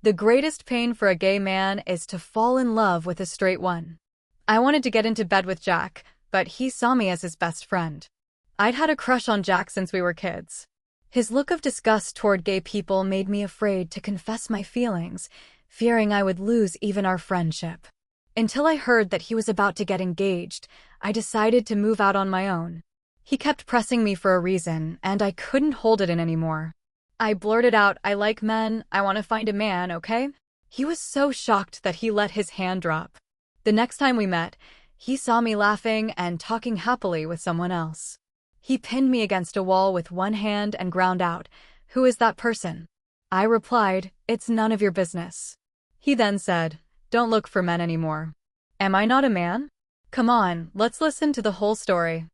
The greatest pain for a gay man is to fall in love with a straight one. I wanted to get into bed with Jack, but he saw me as his best friend. I'd had a crush on Jack since we were kids. His look of disgust toward gay people made me afraid to confess my feelings, fearing I would lose even our friendship. Until I heard that he was about to get engaged, I decided to move out on my own. He kept pressing me for a reason, and I couldn't hold it in anymore. I blurted out, "I like men, I want to find a man, okay?" He was so shocked that he let his hand drop. The next time we met, he saw me laughing and talking happily with someone else. He pinned me against a wall with one hand and ground out, "Who is that person?" I replied, "It's none of your business." He then said, "Don't look for men anymore." Am I not a man? Come on, let's listen to the whole story.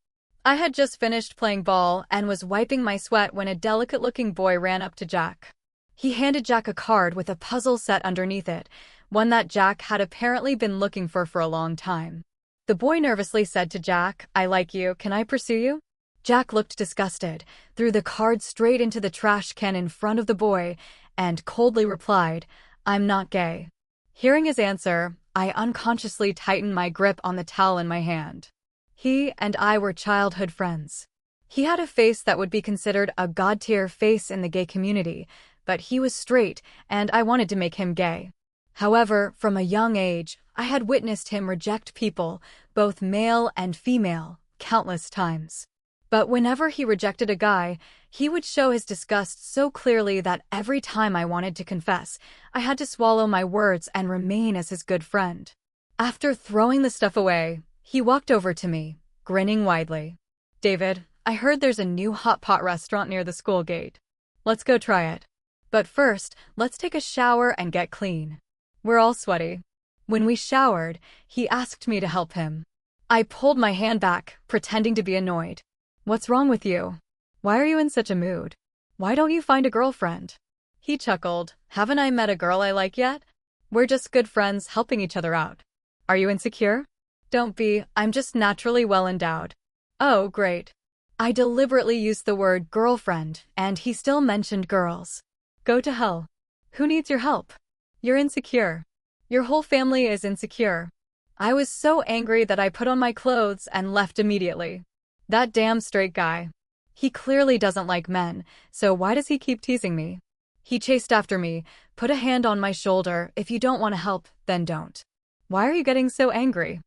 I had just finished playing ball and was wiping my sweat when a delicate-looking boy ran up to Jack. He handed Jack a card with a puzzle set underneath it, one that Jack had apparently been looking for a long time. The boy nervously said to Jack, "I like you, can I pursue you?" Jack looked disgusted, threw the card straight into the trash can in front of the boy, and coldly replied, "I'm not gay." Hearing his answer, I unconsciously tightened my grip on the towel in my hand. He and I were childhood friends. He had a face that would be considered a god-tier face in the gay community, but he was straight, and I wanted to make him gay. However, from a young age, I had witnessed him reject people, both male and female, countless times. But whenever he rejected a guy, he would show his disgust so clearly that every time I wanted to confess, I had to swallow my words and remain as his good friend. After throwing the stuff away, he walked over to me, grinning widely. "David, I heard there's a new hot pot restaurant near the school gate. Let's go try it. But first, let's take a shower and get clean." We're all sweaty. When we showered, he asked me to help him. I pulled my hand back, pretending to be annoyed. "What's wrong with you? Why are you in such a mood? Why don't you find a girlfriend?" He chuckled. "Haven't I met a girl I like yet? We're just good friends helping each other out. Are you insecure?" "Don't be, I'm just naturally well endowed." "Oh, great." I deliberately used the word girlfriend, and he still mentioned girls. "Go to hell. Who needs your help? You're insecure. Your whole family is insecure." I was so angry that I put on my clothes and left immediately. That damn straight guy. He clearly doesn't like men, so why does he keep teasing me? He chased after me, put a hand on my shoulder. "If you don't want to help, then don't." "Why are you getting so angry?"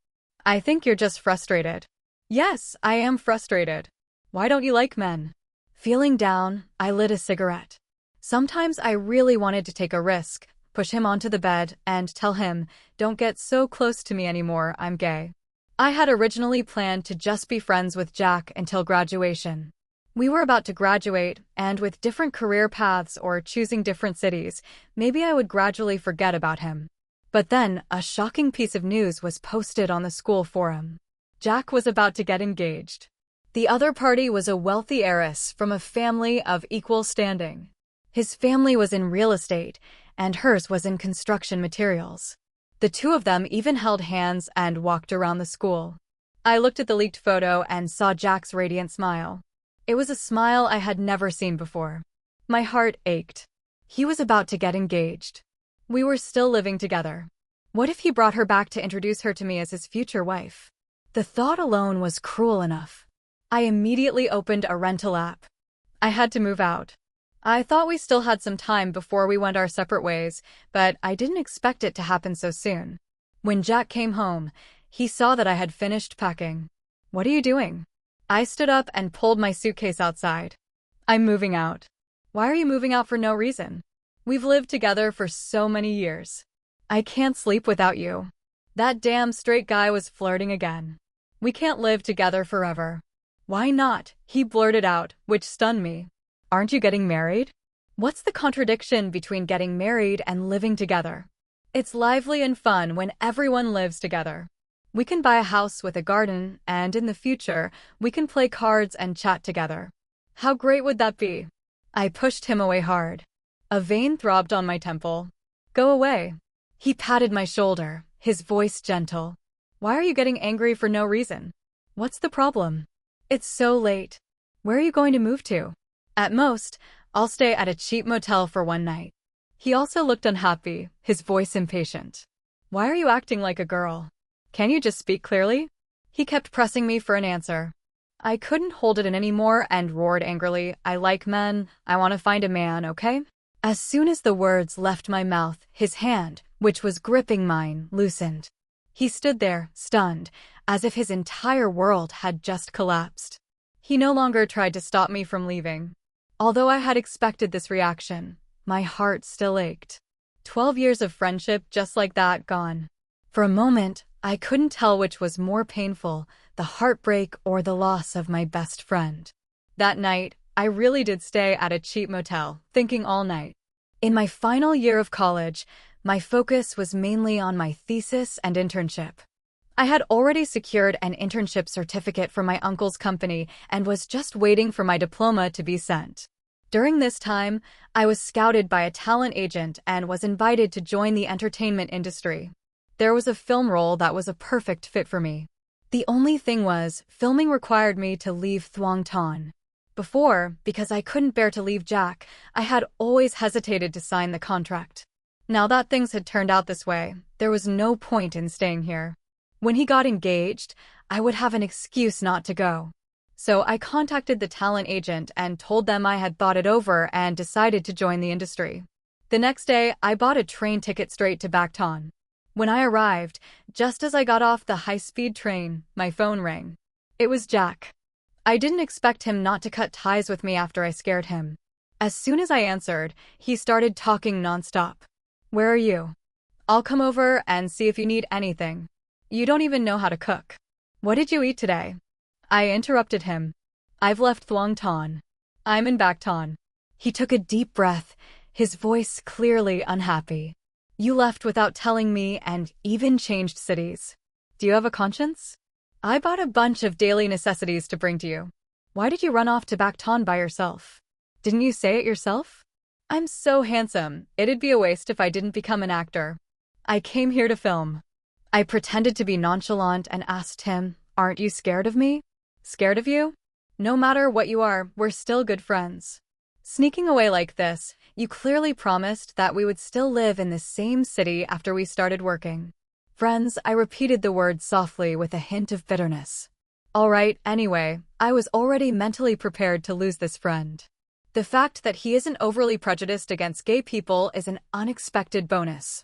"I think you're just frustrated." "Yes, I am frustrated. Why don't you like men?" Feeling down, I lit a cigarette. Sometimes I really wanted to take a risk, push him onto the bed, and tell him, "Don't get so close to me anymore, I'm gay." I had originally planned to just be friends with Jack until graduation. We were about to graduate, and with different career paths or choosing different cities, maybe I would gradually forget about him. But then, a shocking piece of news was posted on the school forum. Jack was about to get engaged. The other party was a wealthy heiress from a family of equal standing. His family was in real estate, and hers was in construction materials. The two of them even held hands and walked around the school. I looked at the leaked photo and saw Jack's radiant smile. It was a smile I had never seen before. My heart ached. He was about to get engaged. We were still living together. What if he brought her back to introduce her to me as his future wife? The thought alone was cruel enough. I immediately opened a rental app. I had to move out. I thought we still had some time before we went our separate ways, but I didn't expect it to happen so soon. When Jack came home, he saw that I had finished packing. "What are you doing?" I stood up and pulled my suitcase outside. "I'm moving out." "Why are you moving out for no reason? We've lived together for so many years. I can't sleep without you." That damn straight guy was flirting again. "We can't live together forever." "Why not?" he blurted out, which stunned me. "Aren't you getting married?" What's the contradiction between getting married and living together? It's lively and fun when everyone lives together. We can buy a house with a garden, and in the future, we can play cards and chat together. How great would that be? I pushed him away hard. A vein throbbed on my temple. "Go away." He patted my shoulder, his voice gentle. "Why are you getting angry for no reason? What's the problem?" "It's so late. Where are you going to move to?" "At most, I'll stay at a cheap motel for one night." He also looked unhappy, his voice impatient. Why are you acting like a girl? Can you just speak clearly? He kept pressing me for an answer. I couldn't hold it in anymore and roared angrily, I like men, I want to find a man, okay? As soon as the words left my mouth, his hand, which was gripping mine, loosened. He stood there, stunned, as if his entire world had just collapsed. He no longer tried to stop me from leaving. Although I had expected this reaction, my heart still ached. 12 years of friendship just like that gone. For a moment, I couldn't tell which was more painful, the heartbreak or the loss of my best friend. That night, I really did stay at a cheap motel, thinking all night. In my final year of college, my focus was mainly on my thesis and internship. I had already secured an internship certificate from my uncle's company and was just waiting for my diploma to be sent. During this time, I was scouted by a talent agent and was invited to join the entertainment industry. There was a film role that was a perfect fit for me. The only thing was, filming required me to leave Thuong Ton. Before, because I couldn't bear to leave Jack, I had always hesitated to sign the contract. Now that things had turned out this way, there was no point in staying here. When he got engaged, I would have an excuse not to go. So I contacted the talent agent and told them I had thought it over and decided to join the industry. The next day, I bought a train ticket straight to Bacton. When I arrived, just as I got off the high-speed train, my phone rang. It was Jack. I didn't expect him not to cut ties with me after I scared him. As soon as I answered, he started talking nonstop. Where are you? I'll come over and see if you need anything. You don't even know how to cook. What did you eat today? I interrupted him. I've left Thuong Ton. I'm in Bacton. He took a deep breath, his voice clearly unhappy. You left without telling me and even changed cities. Do you have a conscience? I bought a bunch of daily necessities to bring to you. Why did you run off to Bacton by yourself? Didn't you say it yourself? I'm so handsome, it'd be a waste if I didn't become an actor. I came here to film. I pretended to be nonchalant and asked him, aren't you scared of me? Scared of you? No matter what you are, we're still good friends. Sneaking away like this, you clearly promised that we would still live in the same city after we started working. Friends, I repeated the words softly with a hint of bitterness. All right, anyway, I was already mentally prepared to lose this friend. The fact that he isn't overly prejudiced against gay people is an unexpected bonus.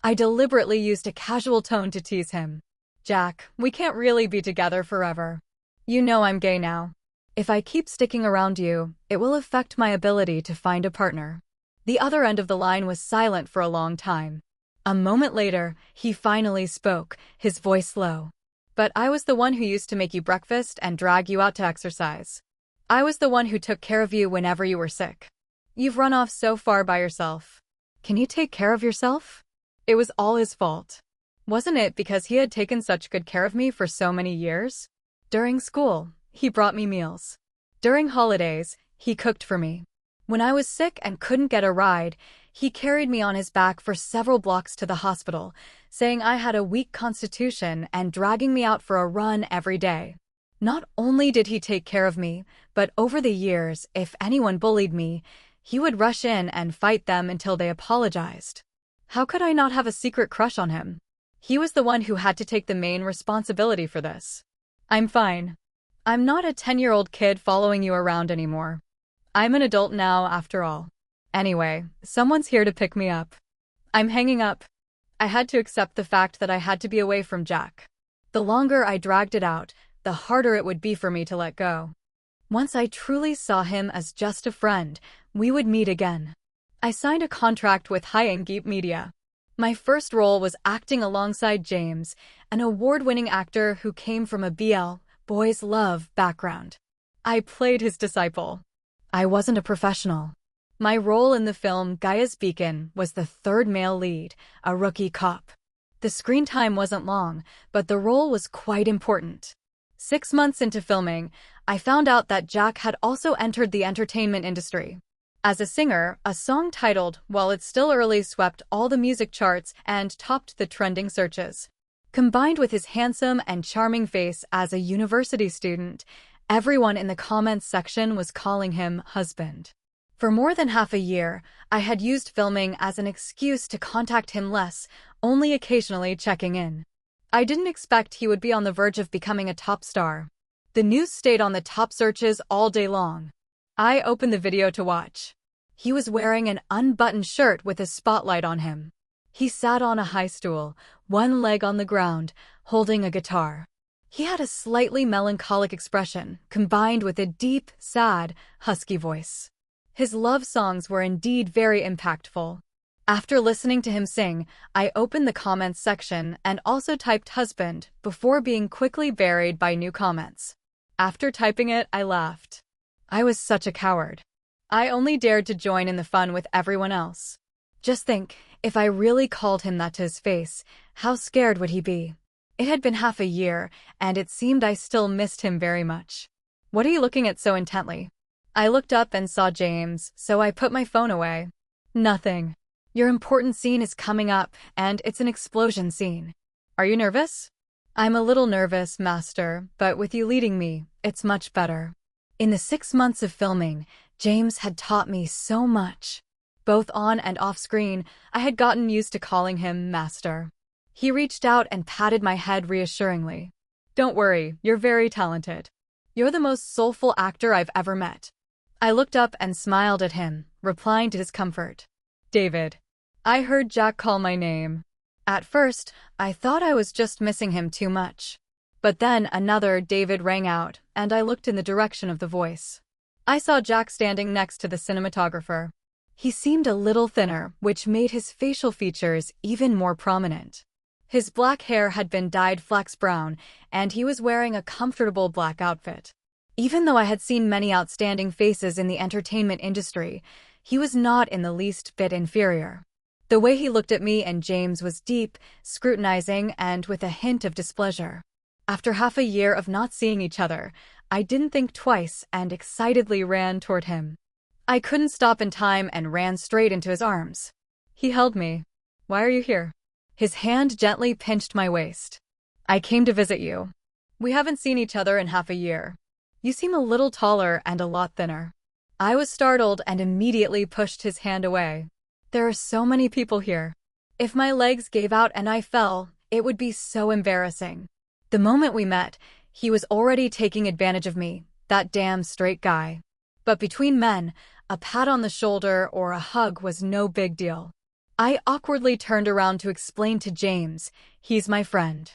I deliberately used a casual tone to tease him. Jack, we can't really be together forever. You know I'm gay now. If I keep sticking around you, it will affect my ability to find a partner. The other end of the line was silent for a long time. A moment later, he finally spoke, his voice low. But I was the one who used to make you breakfast and drag you out to exercise. I was the one who took care of you whenever you were sick. You've run off so far by yourself. Can you take care of yourself? It was all his fault. Wasn't it because he had taken such good care of me for so many years? During school, he brought me meals. During holidays, he cooked for me. When I was sick and couldn't get a ride, he carried me on his back for several blocks to the hospital, saying I had a weak constitution and dragging me out for a run every day. Not only did he take care of me, but over the years, if anyone bullied me, he would rush in and fight them until they apologized. How could I not have a secret crush on him? He was the one who had to take the main responsibility for this. I'm fine. I'm not a 10-year-old kid following you around anymore. I'm an adult now, after all. Anyway, someone's here to pick me up. I'm hanging up. I had to accept the fact that I had to be away from Jack. The longer I dragged it out, the harder it would be for me to let go. Once I truly saw him as just a friend, we would meet again. I signed a contract with Geep Media. My first role was acting alongside James, an award-winning actor who came from a BL, boys love, background. I played his disciple. I wasn't a professional. My role in the film Gaia's Beacon was the third male lead, a rookie cop. The screen time wasn't long, but the role was quite important. 6 months into filming, I found out that Jack had also entered the entertainment industry. As a singer, a song titled While It's Still Early swept all the music charts and topped the trending searches. Combined with his handsome and charming face as a university student, everyone in the comments section was calling him husband. For more than half a year, I had used filming as an excuse to contact him less, only occasionally checking in. I didn't expect he would be on the verge of becoming a top star. The news stayed on the top searches all day long. I opened the video to watch. He was wearing an unbuttoned shirt with a spotlight on him. He sat on a high stool, one leg on the ground, holding a guitar. He had a slightly melancholic expression, combined with a deep, sad, husky voice. His love songs were indeed very impactful. After listening to him sing, I opened the comments section and also typed husband before being quickly buried by new comments. After typing it, I laughed. I was such a coward. I only dared to join in the fun with everyone else. Just think, if I really called him that to his face, how scared would he be? It had been half a year, and it seemed I still missed him very much. What are you looking at so intently? I looked up and saw James, so I put my phone away. Nothing. Your important scene is coming up, and it's an explosion scene. Are you nervous? I'm a little nervous, Master, but with you leading me, it's much better. In the 6 months of filming, James had taught me so much. Both on and off screen, I had gotten used to calling him Master. He reached out and patted my head reassuringly. Don't worry, you're very talented. You're the most soulful actor I've ever met. I looked up and smiled at him, replying to his comfort. David. I heard Jack call my name. At first, I thought I was just missing him too much. But then another David rang out, and I looked in the direction of the voice. I saw Jack standing next to the cinematographer. He seemed a little thinner, which made his facial features even more prominent. His black hair had been dyed flax brown, and he was wearing a comfortable black outfit. Even though I had seen many outstanding faces in the entertainment industry, he was not in the least bit inferior. The way he looked at me and James was deep, scrutinizing, and with a hint of displeasure. After half a year of not seeing each other, I didn't think twice and excitedly ran toward him. I couldn't stop in time and ran straight into his arms. He held me. Why are you here? His hand gently pinched my waist. I came to visit you. We haven't seen each other in half a year. You seem a little taller and a lot thinner. I was startled and immediately pushed his hand away. There are so many people here. If my legs gave out and I fell, it would be so embarrassing. The moment we met, he was already taking advantage of me, that damn straight guy. But between men, a pat on the shoulder or a hug was no big deal. I awkwardly turned around to explain to James, he's my friend.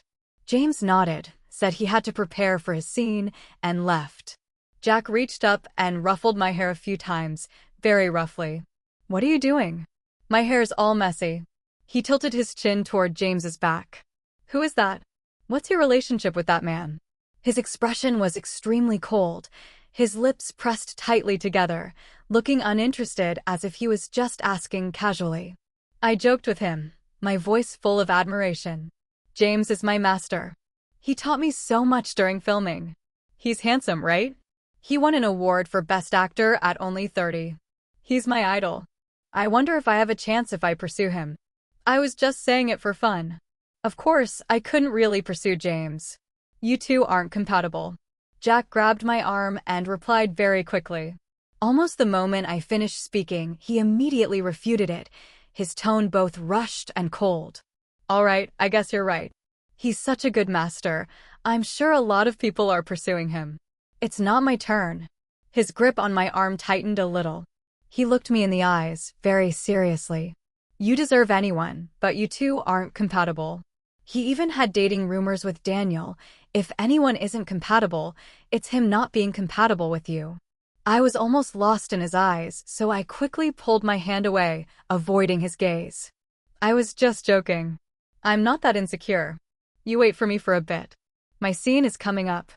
James nodded, said he had to prepare for his scene, and left. Jack reached up and ruffled my hair a few times, very roughly. What are you doing? My hair's all messy. He tilted his chin toward James's back. Who is that? What's your relationship with that man? His expression was extremely cold, his lips pressed tightly together, looking uninterested as if he was just asking casually. I joked with him, my voice full of admiration. James is my master. He taught me so much during filming. He's handsome, right? He won an award for Best Actor at only 30. He's my idol. I wonder if I have a chance if I pursue him. I was just saying it for fun. Of course, I couldn't really pursue James. You two aren't compatible. Jack grabbed my arm and replied very quickly. Almost the moment I finished speaking, he immediately refuted it, his tone both rushed and cold. All right, I guess you're right. He's such a good master. I'm sure a lot of people are pursuing him. It's not my turn. His grip on my arm tightened a little. He looked me in the eyes, very seriously. You deserve anyone, but you two aren't compatible. He even had dating rumors with Daniel. If anyone isn't compatible, it's him not being compatible with you. I was almost lost in his eyes, so I quickly pulled my hand away, avoiding his gaze. I was just joking. I'm not that insecure. You wait for me for a bit. My scene is coming up.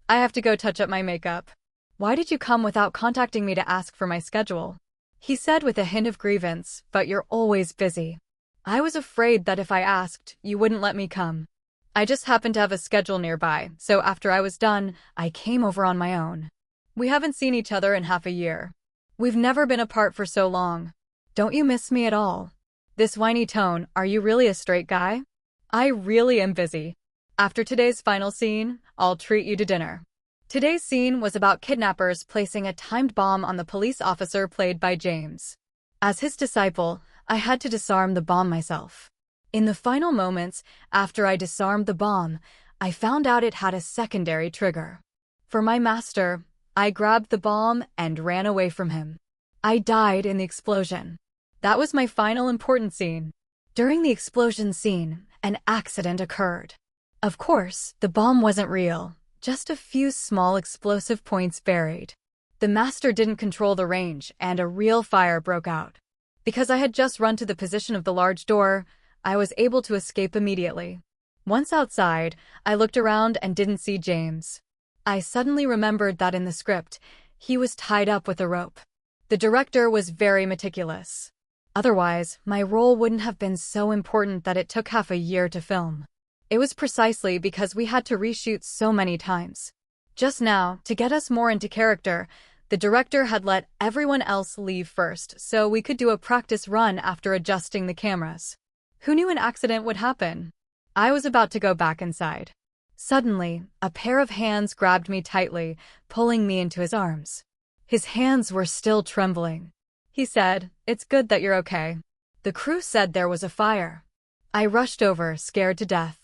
I have to go touch up my makeup. Why did you come without contacting me to ask for my schedule? He said with a hint of grievance, but you're always busy. I was afraid that if I asked, you wouldn't let me come. I just happened to have a schedule nearby, so after I was done, I came over on my own. We haven't seen each other in half a year. We've never been apart for so long. Don't you miss me at all? This whiny tone, are you really a straight guy? I really am busy. After today's final scene, I'll treat you to dinner. Today's scene was about kidnappers placing a timed bomb on the police officer played by James. As his disciple, I had to disarm the bomb myself. In the final moments, after I disarmed the bomb, I found out it had a secondary trigger. For my master, I grabbed the bomb and ran away from him. I died in the explosion. That was my final important scene. During the explosion scene, an accident occurred. Of course, the bomb wasn't real, just a few small explosive points buried. The master didn't control the range, and a real fire broke out. Because I had just run to the position of the large door, I was able to escape immediately. Once outside, I looked around and didn't see James. I suddenly remembered that in the script, he was tied up with a rope. The director was very meticulous. Otherwise, my role wouldn't have been so important that it took half a year to film. It was precisely because we had to reshoot so many times. Just now, to get us more into character, the director had let everyone else leave first so we could do a practice run after adjusting the cameras. Who knew an accident would happen? I was about to go back inside. Suddenly, a pair of hands grabbed me tightly, pulling me into his arms. His hands were still trembling. He said, "It's good that you're okay." The crew said there was a fire. I rushed over, scared to death.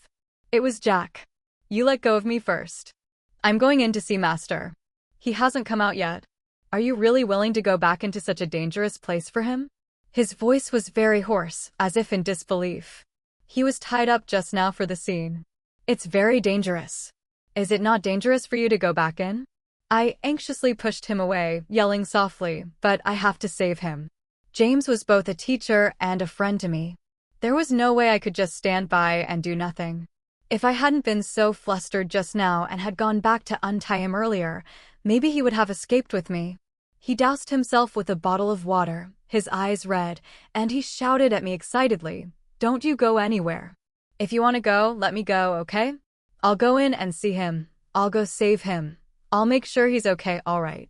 It was Jack. "You let go of me first. I'm going in to see Master. He hasn't come out yet. Are you really willing to go back into such a dangerous place for him?" His voice was very hoarse, as if in disbelief. He was tied up just now for the scene. "It's very dangerous. Is it not dangerous for you to go back in?" I anxiously pushed him away, yelling softly, "But I have to save him." James was both a teacher and a friend to me. There was no way I could just stand by and do nothing. If I hadn't been so flustered just now and had gone back to untie him earlier, maybe he would have escaped with me. He doused himself with a bottle of water, his eyes red, and he shouted at me excitedly, "Don't you go anywhere. If you want to go, let me go, okay? I'll go in and see him. I'll go save him. I'll make sure he's okay, all right."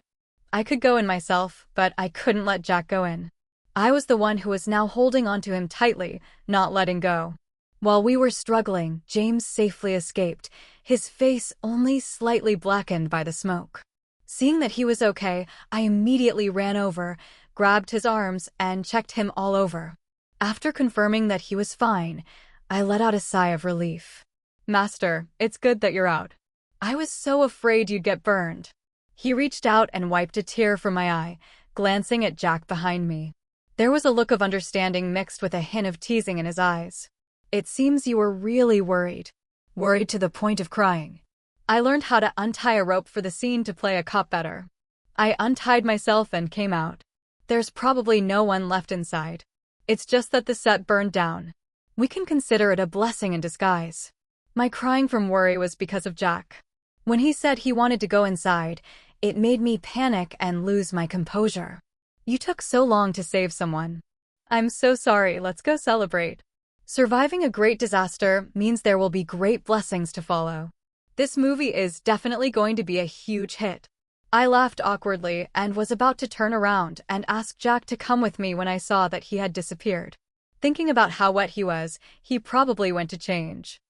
I could go in myself, but I couldn't let Jack go in. I was the one who was now holding onto him tightly, not letting go. While we were struggling, James safely escaped, his face only slightly blackened by the smoke. Seeing that he was okay, I immediately ran over, grabbed his arms, and checked him all over. After confirming that he was fine, I let out a sigh of relief. "Master, it's good that you're out. I was so afraid you'd get burned." He reached out and wiped a tear from my eye, glancing at Jack behind me. There was a look of understanding mixed with a hint of teasing in his eyes. "It seems you were really worried. Worried to the point of crying." I learned how to untie a rope for the scene to play a cop better. I untied myself and came out. There's probably no one left inside. It's just that the set burned down. We can consider it a blessing in disguise. My crying from worry was because of Jack. When he said he wanted to go inside, it made me panic and lose my composure. "You took so long to save someone." "I'm so sorry, let's go celebrate." Surviving a great disaster means there will be great blessings to follow. This movie is definitely going to be a huge hit. I laughed awkwardly and was about to turn around and ask Jack to come with me when I saw that he had disappeared. Thinking about how wet he was, he probably went to change.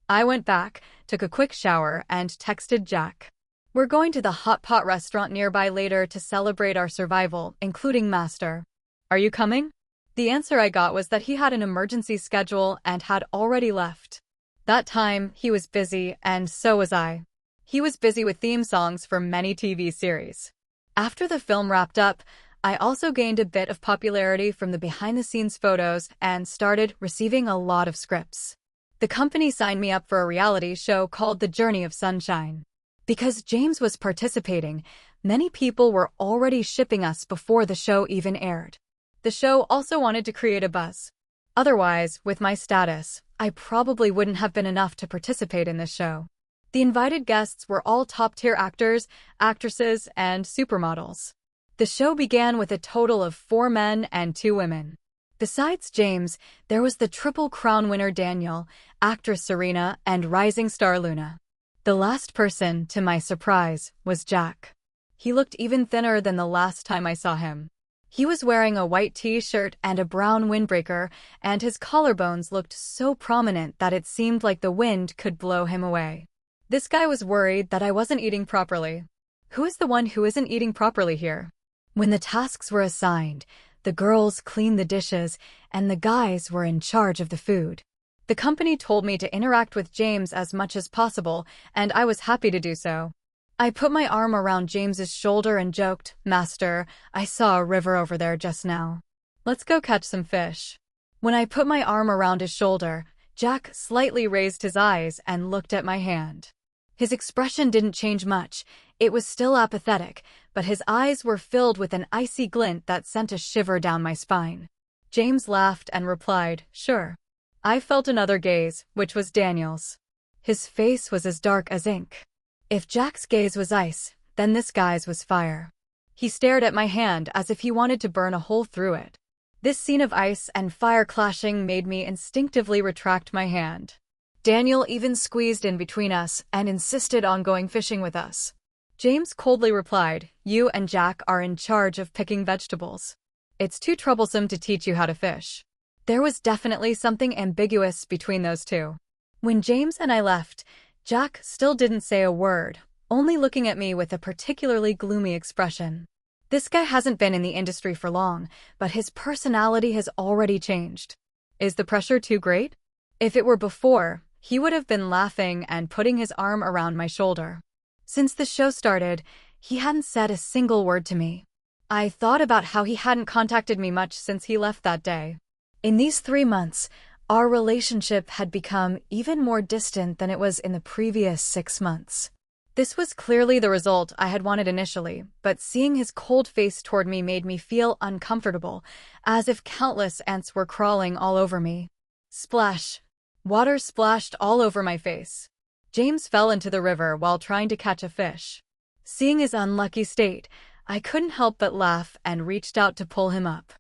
I went back, took a quick shower, and texted Jack. "We're going to the hot pot restaurant nearby later to celebrate our survival, including Master. Are you coming?" The answer I got was that he had an emergency schedule and had already left. That time, he was busy, and so was I. He was busy with theme songs for many TV series. After the film wrapped up, I also gained a bit of popularity from the behind-the-scenes photos and started receiving a lot of scripts. The company signed me up for a reality show called The Journey of Sunshine. Because James was participating, many people were already shipping us before the show even aired. The show also wanted to create a buzz. Otherwise, with my status, I probably wouldn't have been enough to participate in this show. The invited guests were all top-tier actors, actresses, and supermodels. The show began with a total of 4 men and 2 women. Besides James, there was the Triple Crown winner Daniel, actress Serena, and rising star Luna. The last person, to my surprise, was Jack. He looked even thinner than the last time I saw him. He was wearing a white t-shirt and a brown windbreaker, and his collarbones looked so prominent that it seemed like the wind could blow him away. This guy was worried that I wasn't eating properly. Who is the one who isn't eating properly here? When the tasks were assigned, the girls cleaned the dishes and the guys were in charge of the food. The company told me to interact with James as much as possible, and I was happy to do so. I put my arm around James's shoulder and joked, "Master, I saw a river over there just now. Let's go catch some fish." When I put my arm around his shoulder, Jack slightly raised his eyes and looked at my hand. His expression didn't change much. It was still apathetic, but his eyes were filled with an icy glint that sent a shiver down my spine. James laughed and replied, "Sure." I felt another gaze, which was Daniel's. His face was as dark as ink. If Jack's gaze was ice, then this guy's was fire. He stared at my hand as if he wanted to burn a hole through it. This scene of ice and fire clashing made me instinctively retract my hand. Daniel even squeezed in between us and insisted on going fishing with us. James coldly replied, "You and Jack are in charge of picking vegetables. It's too troublesome to teach you how to fish." There was definitely something ambiguous between those two. When James and I left, Jack still didn't say a word, only looking at me with a particularly gloomy expression. This guy hasn't been in the industry for long, but his personality has already changed. Is the pressure too great? If it were before, he would have been laughing and putting his arm around my shoulder. Since the show started, he hadn't said a single word to me. I thought about how he hadn't contacted me much since he left that day. In these 3 months, our relationship had become even more distant than it was in the previous 6 months. This was clearly the result I had wanted initially, but seeing his cold face toward me made me feel uncomfortable, as if countless ants were crawling all over me. Splash! Water splashed all over my face. James fell into the river while trying to catch a fish. Seeing his unlucky state, I couldn't help but laugh and reached out to pull him up.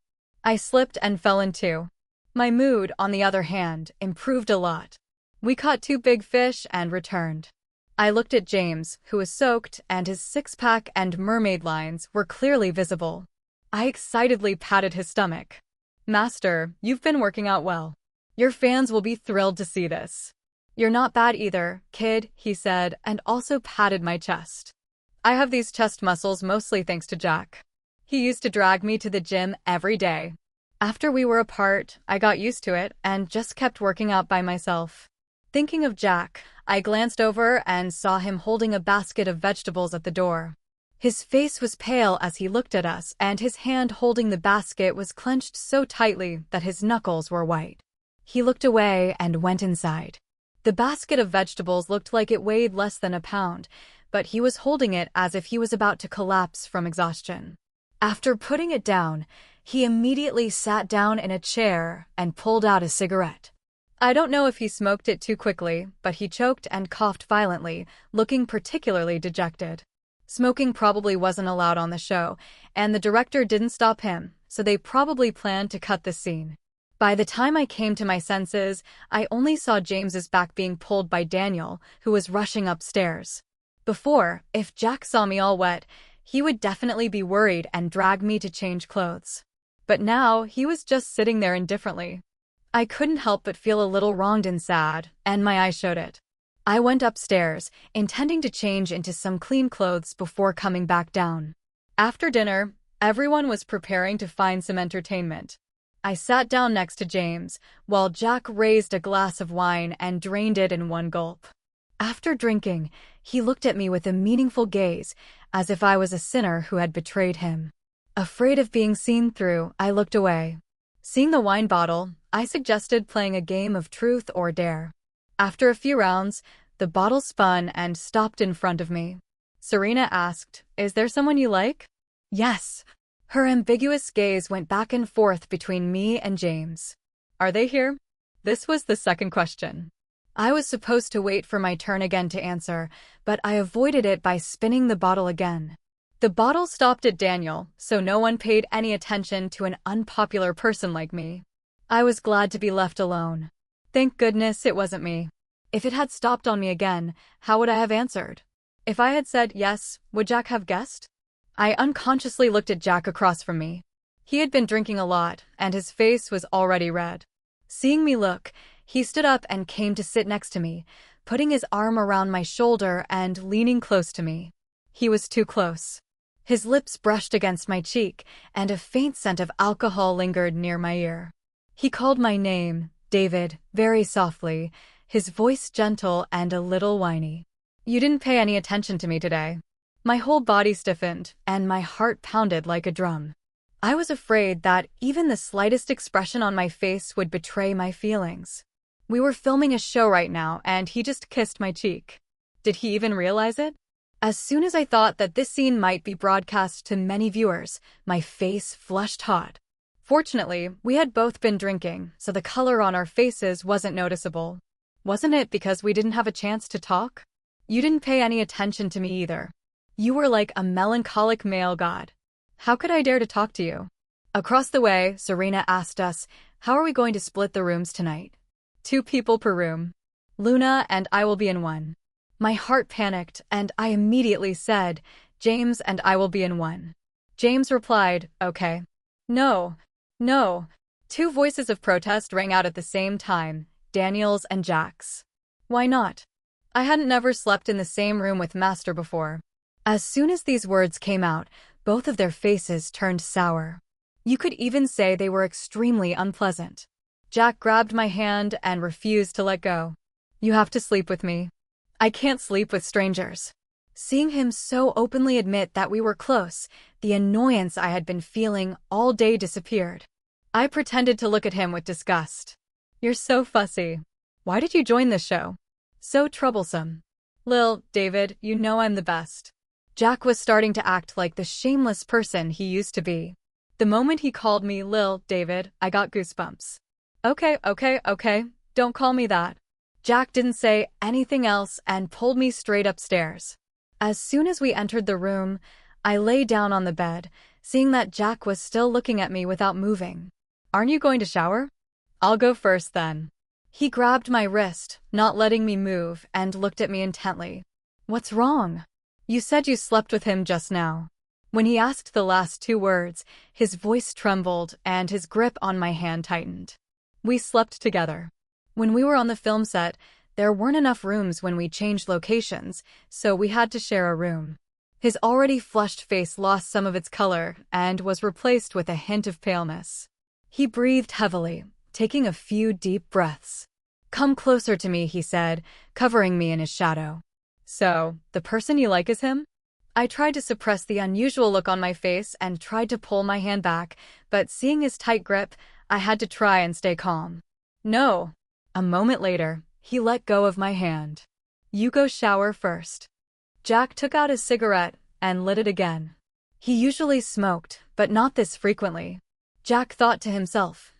I slipped and fell in too. My mood, on the other hand, improved a lot. We caught 2 big fish and returned. I looked at James, who was soaked, and his six-pack and mermaid lines were clearly visible. I excitedly patted his stomach. "Master, you've been working out well. Your fans will be thrilled to see this." "You're not bad either, kid," he said, and also patted my chest. I have these chest muscles mostly thanks to Jack. He used to drag me to the gym every day. After we were apart, I got used to it and just kept working out by myself. Thinking of Jack, I glanced over and saw him holding a basket of vegetables at the door. His face was pale as he looked at us, and his hand holding the basket was clenched so tightly that his knuckles were white. He looked away and went inside. The basket of vegetables looked like it weighed less than a pound, but he was holding it as if he was about to collapse from exhaustion. After putting it down, he immediately sat down in a chair and pulled out a cigarette. I don't know if he smoked it too quickly, but he choked and coughed violently, looking particularly dejected. Smoking probably wasn't allowed on the show, and the director didn't stop him, so they probably planned to cut the scene. By the time I came to my senses, I only saw James's back being pulled by Daniel, who was rushing upstairs. Before, if Jack saw me all wet, he would definitely be worried and drag me to change clothes. But now, he was just sitting there indifferently. I couldn't help but feel a little wronged and sad, and my eyes showed it. I went upstairs, intending to change into some clean clothes before coming back down. After dinner, everyone was preparing to find some entertainment. I sat down next to James, while Jack raised a glass of wine and drained it in one gulp. After drinking, he looked at me with a meaningful gaze, as if I was a sinner who had betrayed him. Afraid of being seen through, I looked away. Seeing the wine bottle, I suggested playing a game of truth or dare. After a few rounds, the bottle spun and stopped in front of me. Serena asked, "Is there someone you like?" "Yes." Her ambiguous gaze went back and forth between me and James. "Are they here?" This was the second question. I was supposed to wait for my turn again to answer, but I avoided it by spinning the bottle again. The bottle stopped at Daniel, so no one paid any attention to an unpopular person like me. I was glad to be left alone. Thank goodness it wasn't me. If it had stopped on me again, how would I have answered? If I had said yes, would Jack have guessed? I unconsciously looked at Jack across from me. He had been drinking a lot, and his face was already red. Seeing me look, he stood up and came to sit next to me, putting his arm around my shoulder and leaning close to me. He was too close. His lips brushed against my cheek, and a faint scent of alcohol lingered near my ear. He called my name, David, very softly, his voice gentle and a little whiny. You didn't pay any attention to me today. My whole body stiffened, and my heart pounded like a drum. I was afraid that even the slightest expression on my face would betray my feelings. We were filming a show right now, and he just kissed my cheek. Did he even realize it? As soon as I thought that this scene might be broadcast to many viewers, my face flushed hot. Fortunately, we had both been drinking, so the color on our faces wasn't noticeable. Wasn't it because we didn't have a chance to talk? You didn't pay any attention to me either. You were like a melancholic male god. How could I dare to talk to you? Across the way, Serena asked us, how are we going to split the rooms tonight? 2 people per room. Luna and I will be in one. My heart panicked, and I immediately said, James and I will be in one. James replied, okay. No. 2 voices of protest rang out at the same time, Daniel's and Jack's. Why not? I hadn't never slept in the same room with Master before. As soon as these words came out, both of their faces turned sour. You could even say they were extremely unpleasant. Jack grabbed my hand and refused to let go. You have to sleep with me. I can't sleep with strangers. Seeing him so openly admit that we were close, the annoyance I had been feeling all day disappeared. I pretended to look at him with disgust. You're so fussy. Why did you join this show? So troublesome. Lil, David, you know I'm the best. Jack was starting to act like the shameless person he used to be. The moment he called me Lil, David, I got goosebumps. Okay, don't call me that. Jack didn't say anything else and pulled me straight upstairs. As soon as we entered the room, I lay down on the bed, seeing that Jack was still looking at me without moving. Aren't you going to shower? I'll go first then. He grabbed my wrist, not letting me move, and looked at me intently. What's wrong? You said you slept with him just now. When he asked the last 2 words, his voice trembled and his grip on my hand tightened. We slept together. When we were on the film set, there weren't enough rooms when we changed locations, so we had to share a room. His already flushed face lost some of its color and was replaced with a hint of paleness. He breathed heavily, taking a few deep breaths. Come closer to me, he said, covering me in his shadow. So, the person you like is him? I tried to suppress the unusual look on my face and tried to pull my hand back, but seeing his tight grip, I had to try and stay calm. No. A moment later, he let go of my hand. You go shower first. Jack took out his cigarette and lit it again. He usually smoked, but not this frequently. Jack thought to himself,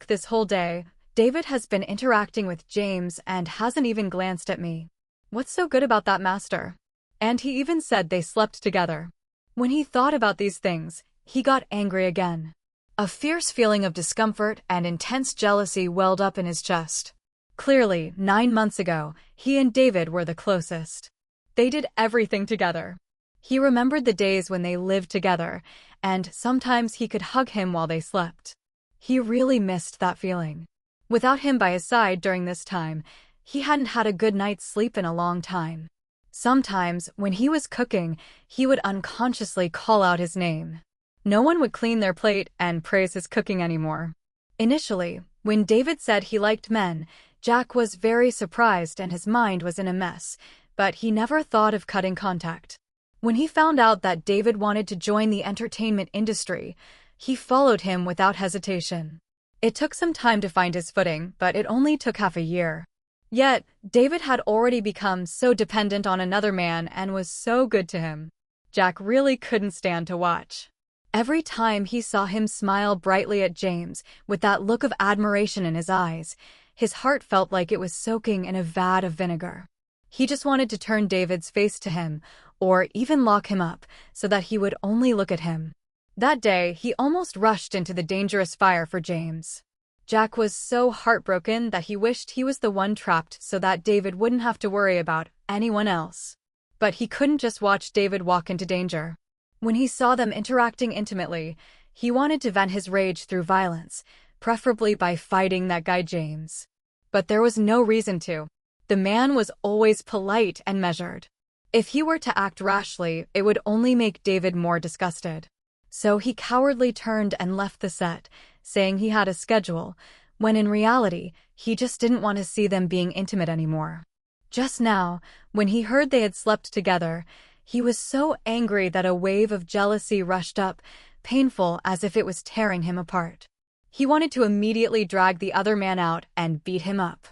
this whole day, David has been interacting with James and hasn't even glanced at me. What's so good about that Master? And he even said they slept together. When he thought about these things, he got angry again. A fierce feeling of discomfort and intense jealousy welled up in his chest. Clearly, 9 months ago, he and David were the closest. They did everything together. He remembered the days when they lived together, and sometimes he could hug him while they slept. He really missed that feeling. Without him by his side during this time, he hadn't had a good night's sleep in a long time. Sometimes, when he was cooking, he would unconsciously call out his name. No one would clean their plate and praise his cooking anymore. Initially, when David said he liked men, Jack was very surprised and his mind was in a mess, but he never thought of cutting contact. When he found out that David wanted to join the entertainment industry, he followed him without hesitation. It took some time to find his footing, but it only took half a year. Yet, David had already become so dependent on another man and was so good to him. Jack really couldn't stand to watch. Every time he saw him smile brightly at James, with that look of admiration in his eyes, his heart felt like it was soaking in a vat of vinegar. He just wanted to turn David's face to him, or even lock him up, so that he would only look at him. That day, he almost rushed into the dangerous fire for James. Jack was so heartbroken that he wished he was the one trapped so that David wouldn't have to worry about anyone else. But he couldn't just watch David walk into danger. When he saw them interacting intimately, he wanted to vent his rage through violence, preferably by fighting that guy James. But there was no reason to. The man was always polite and measured. If he were to act rashly, it would only make David more disgusted. So he cowardly turned and left the set, saying he had a schedule, when in reality, he just didn't want to see them being intimate anymore. Just now, when he heard they had slept together, he was so angry that a wave of jealousy rushed up, painful as if it was tearing him apart. He wanted to immediately drag the other man out and beat him up.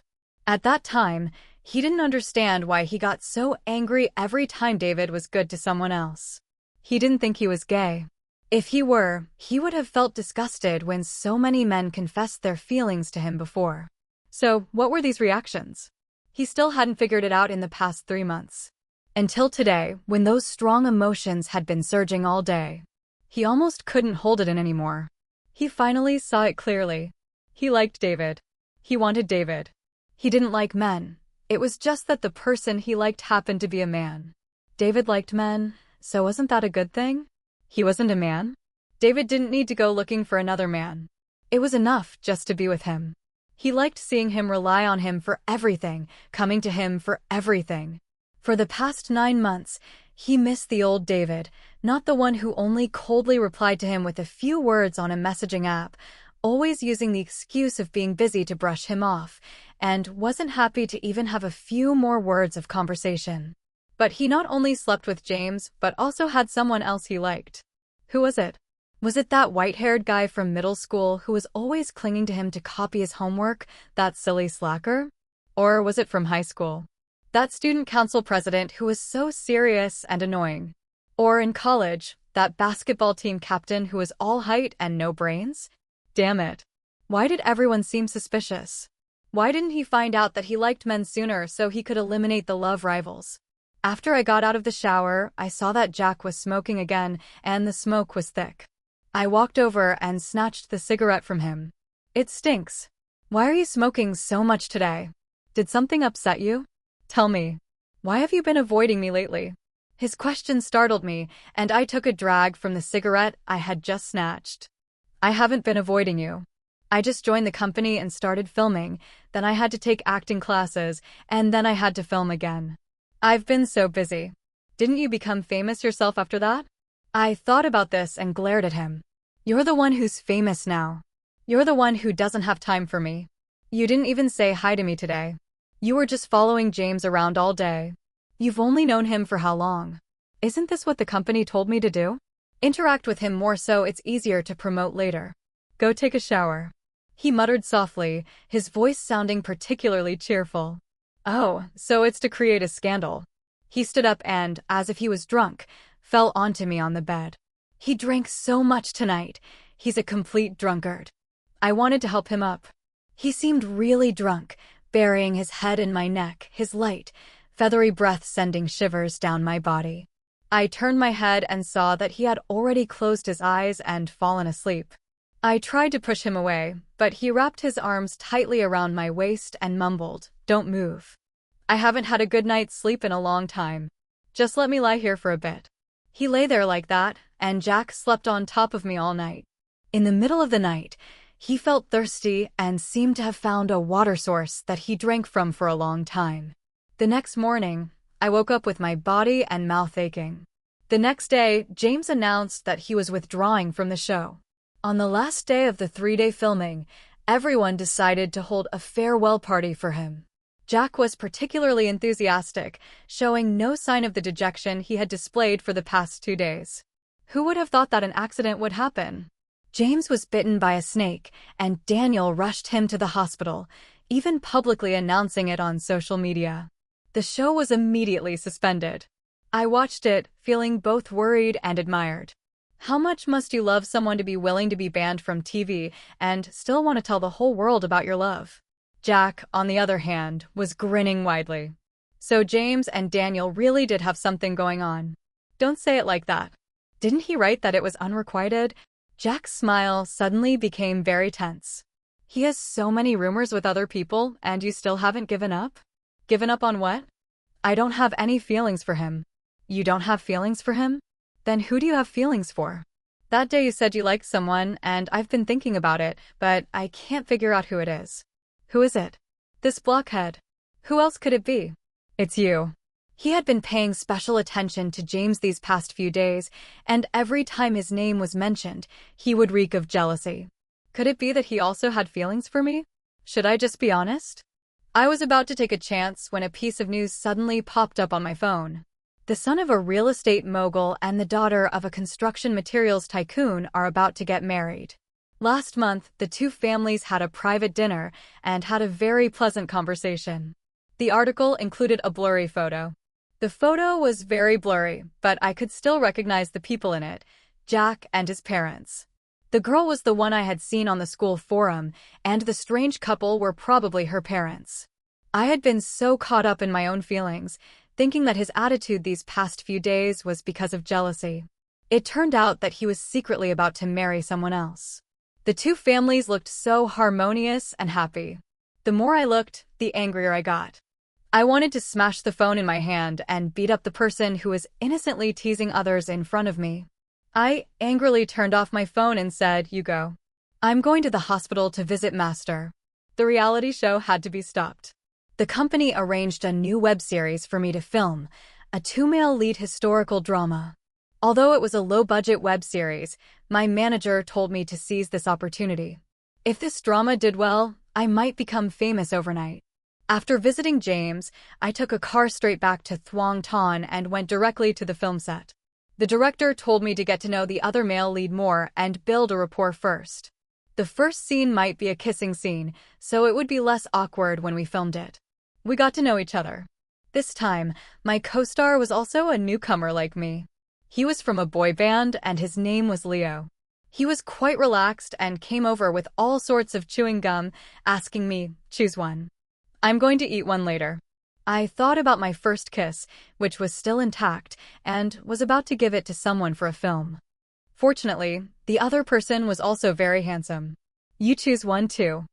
At that time, he didn't understand why he got so angry every time David was good to someone else. He didn't think he was gay. If he were, he would have felt disgusted when so many men confessed their feelings to him before. So, what were these reactions? He still hadn't figured it out in the past 3 months. Until today, when those strong emotions had been surging all day. He almost couldn't hold it in anymore. He finally saw it clearly. He liked David. He wanted David. He didn't like men. It was just that the person he liked happened to be a man. David liked men, so wasn't that a good thing? He wasn't a man? David didn't need to go looking for another man. It was enough just to be with him. He liked seeing him rely on him for everything, coming to him for everything. For the past 9 months, he missed the old David, not the one who only coldly replied to him with a few words on a messaging app, always using the excuse of being busy to brush him off, and wasn't happy to even have a few more words of conversation. But he not only slept with James, but also had someone else he liked. Who was it? Was it that white-haired guy from middle school who was always clinging to him to copy his homework, that silly slacker? Or was it from high school? That student council president who was so serious and annoying? Or in college, that basketball team captain who was all height and no brains? Damn it. Why did everyone seem suspicious? Why didn't he find out that he liked men sooner so he could eliminate the love rivals? After I got out of the shower, I saw that Jack was smoking again, and the smoke was thick. I walked over and snatched the cigarette from him. It stinks. Why are you smoking so much today? Did something upset you? Tell me. Why have you been avoiding me lately? His question startled me, and I took a drag from the cigarette I had just snatched. I haven't been avoiding you. I just joined the company and started filming, then I had to take acting classes, and then I had to film again. I've been so busy. Didn't you become famous yourself after that? I thought about this and glared at him. You're the one who's famous now. You're the one who doesn't have time for me. You didn't even say hi to me today. You were just following James around all day. You've only known him for how long? Isn't this what the company told me to do? Interact with him more so it's easier to promote later. Go take a shower. He muttered softly, his voice sounding particularly cheerful. Oh, so it's to create a scandal. He stood up and, as if he was drunk, fell onto me on the bed. He drank so much tonight. He's a complete drunkard. I wanted to help him up. He seemed really drunk, burying his head in my neck, his light, feathery breath sending shivers down my body. I turned my head and saw that he had already closed his eyes and fallen asleep. I tried to push him away, but he wrapped his arms tightly around my waist and mumbled, "Don't move. I haven't had a good night's sleep in a long time. Just let me lie here for a bit." He lay there like that, and Jack slept on top of me all night. In the middle of the night, he felt thirsty and seemed to have found a water source that he drank from for a long time. The next morning, I woke up with my body and mouth aching. The next day, James announced that he was withdrawing from the show. On the last day of the 3-day filming, everyone decided to hold a farewell party for him. Jack was particularly enthusiastic, showing no sign of the dejection he had displayed for the past 2 days. Who would have thought that an accident would happen? James was bitten by a snake, and Daniel rushed him to the hospital, even publicly announcing it on social media. The show was immediately suspended. I watched it, feeling both worried and admired. How much must you love someone to be willing to be banned from TV and still want to tell the whole world about your love? Jack, on the other hand, was grinning widely. So James and Daniel really did have something going on. Don't say it like that. Didn't he write that it was unrequited? Jack's smile suddenly became very tense. He has so many rumors with other people, and you still haven't given up? Given up on what? I don't have any feelings for him. You don't have feelings for him? Then who do you have feelings for? That day you said you liked someone, and I've been thinking about it, but I can't figure out who it is. Who is it? This blockhead. Who else could it be? It's you. He had been paying special attention to James these past few days, and every time his name was mentioned, he would reek of jealousy. Could it be that he also had feelings for me? Should I just be honest? I was about to take a chance when a piece of news suddenly popped up on my phone. The son of a real estate mogul and the daughter of a construction materials tycoon are about to get married. Last month, the two families had a private dinner and had a very pleasant conversation. The article included a blurry photo. The photo was very blurry, but I could still recognize the people in it, Jack and his parents. The girl was the one I had seen on the school forum, and the strange couple were probably her parents. I had been so caught up in my own feelings, thinking that his attitude these past few days was because of jealousy. It turned out that he was secretly about to marry someone else. The two families looked so harmonious and happy. The more I looked, the angrier I got. I wanted to smash the phone in my hand and beat up the person who was innocently teasing others in front of me. I angrily turned off my phone and said, "You go. I'm going to the hospital to visit Master." The reality show had to be stopped. The company arranged a new web series for me to film, a two-male lead historical drama. Although it was a low-budget web series, my manager told me to seize this opportunity. If this drama did well, I might become famous overnight. After visiting James, I took a car straight back to Thuong Ton and went directly to the film set. The director told me to get to know the other male lead more and build a rapport first. The first scene might be a kissing scene, so it would be less awkward when we filmed it. We got to know each other. This time, my co-star was also a newcomer like me. He was from a boy band and his name was Leo. He was quite relaxed and came over with all sorts of chewing gum, asking me, "Choose one." "I'm going to eat one later." I thought about my first kiss, which was still intact, and was about to give it to someone for a film. Fortunately, the other person was also very handsome. "You choose one too."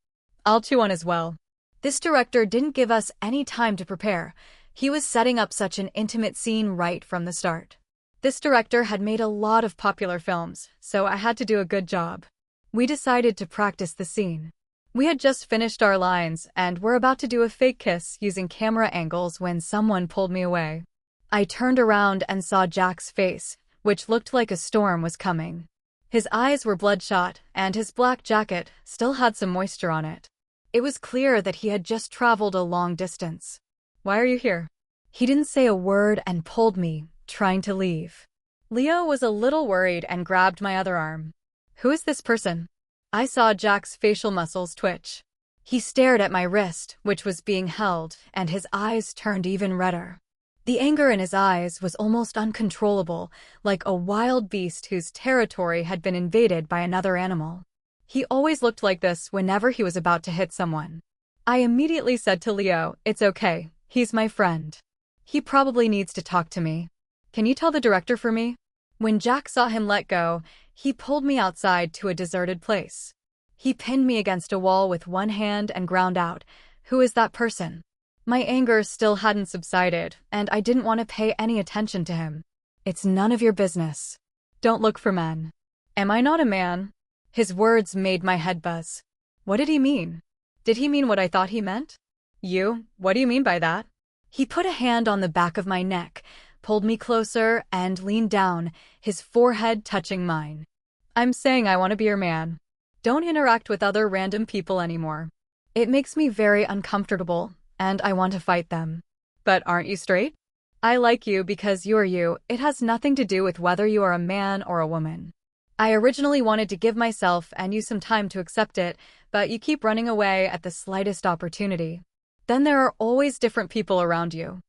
"I'll chew one as well." This director didn't give us any time to prepare. He was setting up such an intimate scene right from the start. This director had made a lot of popular films, so I had to do a good job. We decided to practice the scene. We had just finished our lines and were about to do a fake kiss using camera angles when someone pulled me away. I turned around and saw Jack's face, which looked like a storm was coming. His eyes were bloodshot, and his black jacket still had some moisture on it. It was clear that he had just traveled a long distance. "Why are you here?" He didn't say a word and pulled me, trying to leave. Leo was a little worried and grabbed my other arm. "Who is this person?" I saw Jack's facial muscles twitch. He stared at my wrist, which was being held, and his eyes turned even redder. The anger in his eyes was almost uncontrollable, like a wild beast whose territory had been invaded by another animal. He always looked like this whenever he was about to hit someone. I immediately said to Leo, "It's okay, he's my friend. He probably needs to talk to me. Can you tell the director for me?" When Jack saw him let go, he pulled me outside to a deserted place. He pinned me against a wall with one hand and ground out, "Who is that person?" My anger still hadn't subsided, and I didn't want to pay any attention to him. "It's none of your business. Don't look for men." Am I not a man? His words made my head buzz. What did he mean? Did he mean what I thought he meant? "You? What do you mean by that?" He put a hand on the back of my neck, pulled me closer, and leaned down, his forehead touching mine. "I'm saying I want to be your man. Don't interact with other random people anymore. It makes me very uncomfortable, and I want to fight them." "But aren't you straight?" "I like you because you're you. It has nothing to do with whether you are a man or a woman." I originally wanted to give myself and you some time to accept it, but you keep running away at the slightest opportunity. Then there are always different people around you.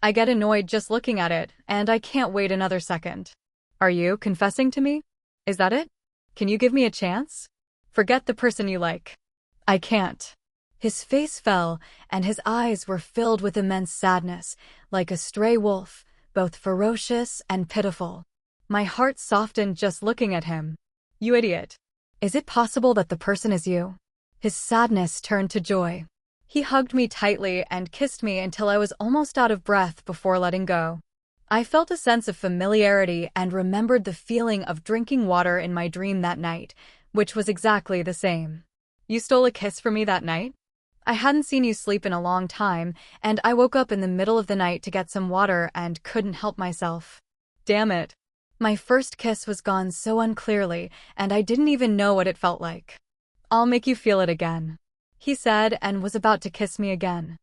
I get annoyed just looking at it, and I can't wait another second. "Are you confessing to me? Is that it? Can you give me a chance? Forget the person you like." "I can't." His face fell, and his eyes were filled with immense sadness, like a stray wolf, both ferocious and pitiful. My heart softened just looking at him. "You idiot. Is it possible that the person is you?" His sadness turned to joy. He hugged me tightly and kissed me until I was almost out of breath before letting go. I felt a sense of familiarity and remembered the feeling of drinking water in my dream that night, which was exactly the same. "You stole a kiss from me that night?" I hadn't seen you sleep in a long time, and I woke up in the middle of the night to get some water and couldn't help myself. Damn it. My first kiss was gone so unclearly, and I didn't even know what it felt like. I'll make you feel it again, he said and was about to kiss me again.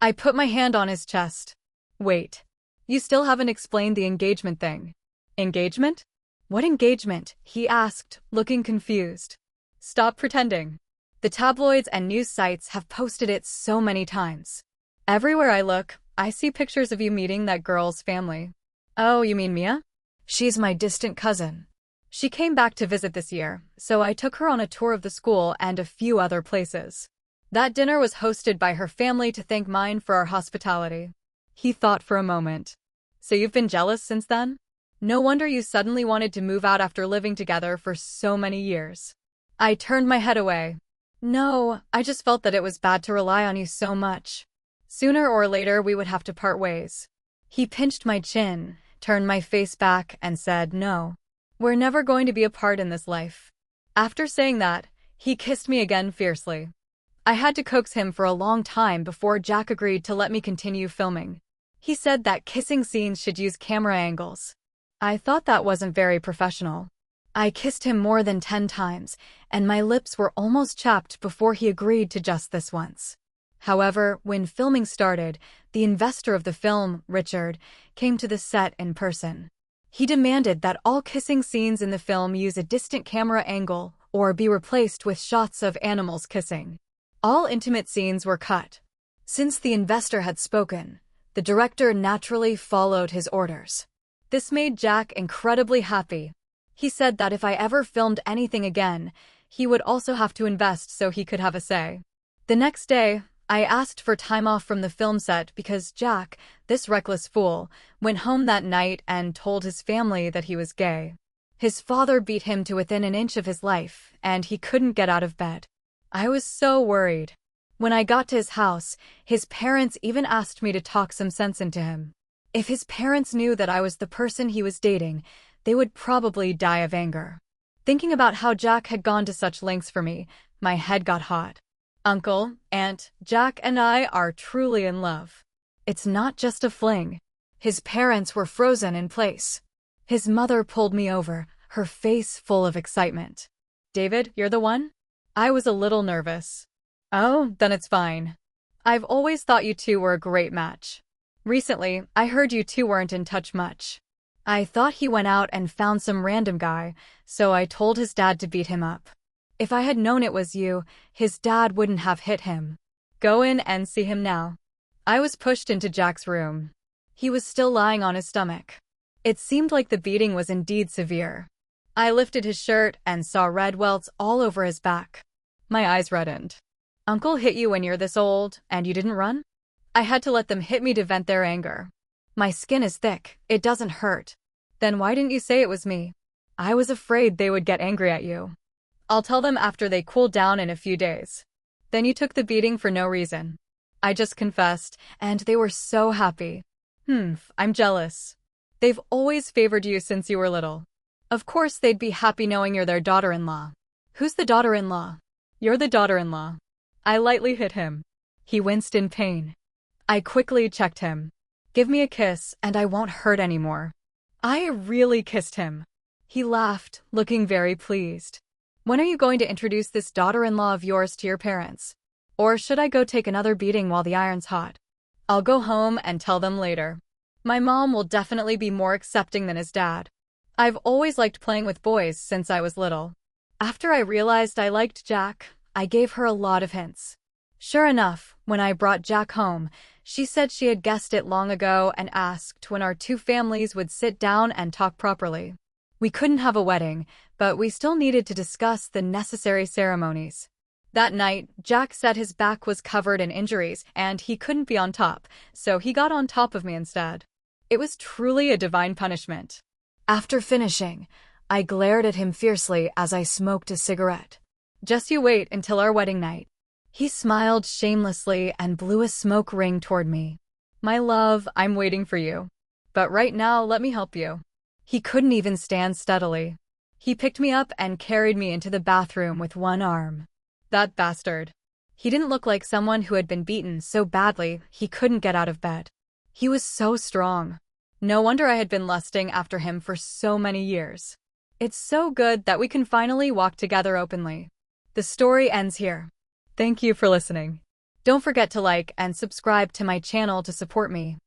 I put my hand on his chest. Wait. You still haven't explained the engagement thing. Engagement? What engagement? He asked, looking confused. Stop pretending. The tabloids and news sites have posted it so many times. Everywhere I look, I see pictures of you meeting that girl's family. Oh, you mean Mia? She's my distant cousin. She came back to visit this year, so I took her on a tour of the school and a few other places. That dinner was hosted by her family to thank mine for our hospitality. He thought for a moment. So you've been jealous since then? No wonder you suddenly wanted to move out after living together for so many years. I turned my head away. No, I just felt that it was bad to rely on you so much. Sooner or later we would have to part ways. He pinched my chin, turned my face back, and said, no. We're never going to be apart in this life. After saying that, he kissed me again fiercely. I had to coax him for a long time before Jack agreed to let me continue filming. He said that kissing scenes should use camera angles. I thought that wasn't very professional. I kissed him more than 10 times, and my lips were almost chapped before he agreed to just this once. However, when filming started, the investor of the film, Richard, came to the set in person. He demanded that all kissing scenes in the film use a distant camera angle or be replaced with shots of animals kissing. All intimate scenes were cut. Since the investor had spoken, the director naturally followed his orders. This made Jack incredibly happy. He said that if I ever filmed anything again, he would also have to invest so he could have a say. The next day, I asked for time off from the film set because Jack, this reckless fool, went home that night and told his family that he was gay. His father beat him to within an inch of his life, and he couldn't get out of bed. I was so worried. When I got to his house, his parents even asked me to talk some sense into him. If his parents knew that I was the person he was dating, they would probably die of anger. Thinking about how Jack had gone to such lengths for me, my head got hot. Uncle, Aunt, Jack and I are truly in love. It's not just a fling. His parents were frozen in place. His mother pulled me over, her face full of excitement. David, you're the one? I was a little nervous. Oh, then it's fine. I've always thought you two were a great match. Recently, I heard you two weren't in touch much. I thought he went out and found some random guy, so I told his dad to beat him up. If I had known it was you, his dad wouldn't have hit him. Go in and see him now. I was pushed into Jack's room. He was still lying on his stomach. It seemed like the beating was indeed severe. I lifted his shirt and saw red welts all over his back. My eyes reddened. Uncle hit you when you're this old, and you didn't run? I had to let them hit me to vent their anger. My skin is thick, it doesn't hurt. Then why didn't you say it was me? I was afraid they would get angry at you. I'll tell them after they cool down in a few days. Then you took the beating for no reason. I just confessed, and they were so happy. I'm jealous. They've always favored you since you were little. Of course they'd be happy knowing you're their daughter-in-law. Who's the daughter-in-law? You're the daughter-in-law. I lightly hit him. He winced in pain. I quickly checked him. Give me a kiss, and I won't hurt anymore. I really kissed him. He laughed, looking very pleased. When are you going to introduce this daughter-in-law of yours to your parents? Or should I go take another beating while the iron's hot? I'll go home and tell them later. My mom will definitely be more accepting than his dad. I've always liked playing with boys since I was little. After I realized I liked Jack, I gave her a lot of hints. Sure enough, when I brought Jack home, she said she had guessed it long ago and asked when our two families would sit down and talk properly. We couldn't have a wedding, but we still needed to discuss the necessary ceremonies. That night, Jack said his back was covered in injuries and he couldn't be on top, so he got on top of me instead. It was truly a divine punishment. After finishing, I glared at him fiercely as I smoked a cigarette. Just you wait until our wedding night. He smiled shamelessly and blew a smoke ring toward me. My love, I'm waiting for you. But right now, let me help you. He couldn't even stand steadily. He picked me up and carried me into the bathroom with one arm. That bastard. He didn't look like someone who had been beaten so badly he couldn't get out of bed. He was so strong. No wonder I had been lusting after him for so many years. It's so good that we can finally walk together openly. The story ends here. Thank you for listening. Don't forget to like and subscribe to my channel to support me.